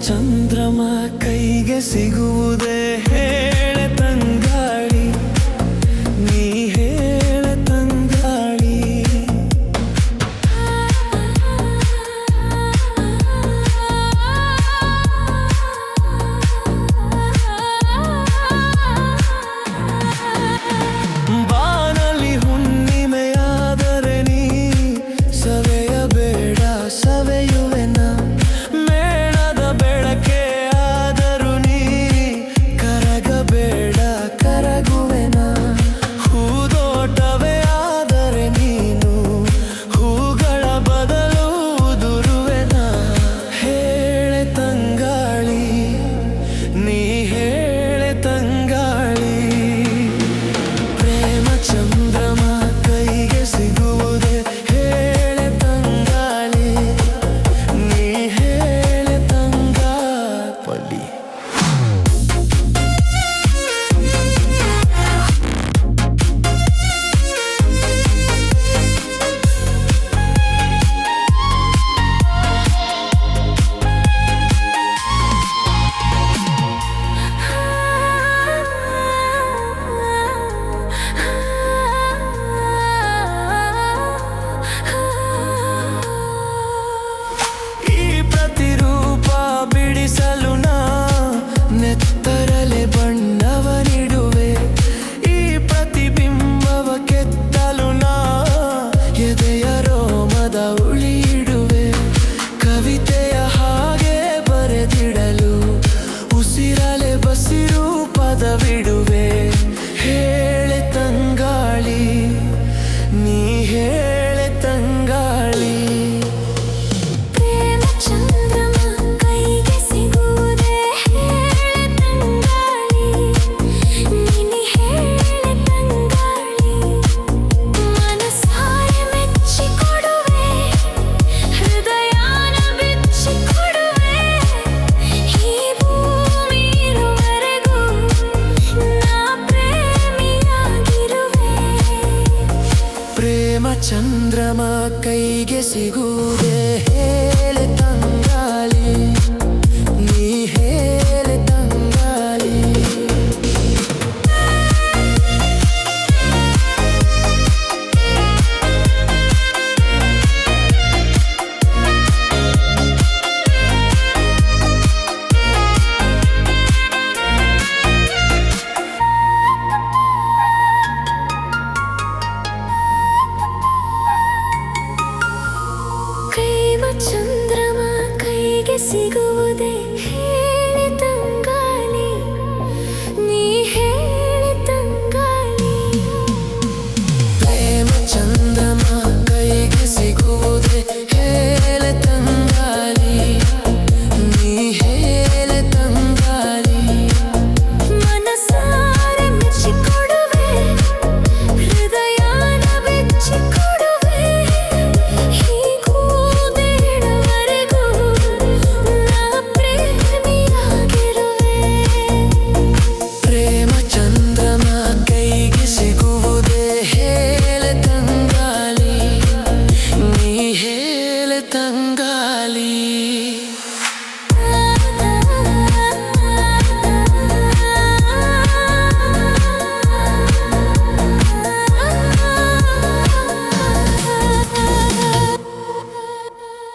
ಚಂದ್ರಮ ಕೈಗೆ ಸಿಗುವುದೇ ಹೇಳೆ ತಂಗಾಳಿ, ನೀ ಹೇಳೆ ತಂಗಾಳಿ. ಬಾನಲ್ಲಿ ಹುಣ್ಣಿಮೆಯಾದರೆ ನೀ ಸವೆಯಬೇಡ, ಸವೆಯುವೆನ. ಮೇಣದ ಬೆಳಕೆ ಆದರೂ ನೀ ಕರಗಬೇಡ, ಕರಗುವೆನ. ಹೂದೋಟವೇ ಆದರೆ ನೀನು ಹೂಗಳ ಬದಲು ಉದುರುವೆನ. ಹೇಳೆ ತಂಗಾಳಿ, ನೀ ಹೇಳೆ ತಂಗಾಳಿ. ಪ್ರೇಮ ಚಂದ್ರಮ ಕೈಗೆ ಸಿಗುವುದೇ ಹೇಳೆ ತಂಗಾಳಿ, ನೀ ಹೇಳೆ ತಂಗಾಳಿ. ಈ ಪ್ರತಿರೂಪ ಬಿಡಿಸಲು ನಾ ನೆತ್ತರಲೆ ಬಣ್ಣವ ನೀಡುವೆ. ಈ ಪ್ರತಿಬಿಂಬವ ಕೆತ್ತಲು ನಾ ಎದೆಯ ರೋಮದ ಉಳಿಯಿಡುವೆ. ಕವಿತೆಯ ಹಾಗೆ ಬರೆದಿಡಲು ಉಸಿರಲೆ ಬಸಿರು ಪದವಿಡುವೆ. ಹೇಳೆ ತಂಗಾಳಿ, ನೀ ಹೇಳೆ ತಂಗಾಳಿ. ಪ್ರೇಮ ಚಂದ್ರಮ ಕೈಗೆ ಸಿಗುವುದೇ ಹೇಳೆ ತಂಗಾಳಿ, ನೀ ಹೇಳೆ ತಂಗಾಳಿ. ಮನಸಾರೆ ಮೆಚ್ಚಿಕೊಡುವೆ, ಹೃದಯಾನ ಬಿಚ್ಚಿಕೊಡುವೆ. ಈ ಭೂಮಿ ಇರುವರೆಗೂ ನಾ ಪ್ರೇಮಿಯಾಗಿರುವೆ. ಪ್ರೇಮ ಚಂದ್ರಮ ಕೈಗೆ ಸಿಗುವುದೇ ಹೇಳೆ ತಂಗಾಳಿ, ನೀ ಹೇಳೆ ತಂಗಾಳಿ. ಪ್ರೇಮ ಚಂದ್ರಮ ಕೈಗೆ ಸಿಗುವುದೇ ಹೇಳೆ ತಂಗಾಳಿ, ನೀ ಹೇಳೆ ತಂಗಾಳಿ. ಪ್ರೇಮ ಚಂದ್ರಮ ಕೈಗೆ ಸಿಗುವುದೇ ಹೇಳೆ ತಂಗಾಳಿ, ನೀ ಹೇಳೆ ತಂಗಾಳಿ. ಮನಸಾರೆ ಮೆಚ್ಚಿಕೊಡುವೆ, ಹೃದಯಾನ ಬಿಚ್ಚಿಕೊಡುವೆ. ಹೀಗೂದೇಳುವರೆಗೂ ನಾ ಪ್ರೇಮಿಯಾಗಿರುವೆ. ಪ್ರೇಮ ಚಂದ್ರಮ ಕೈಗೆ ಸಿಗುವುದೇ ಹೇಳೆ ತಂಗಾಳಿ, ನೀ ಹೇಳೆ ತಂಗಾಳಿ.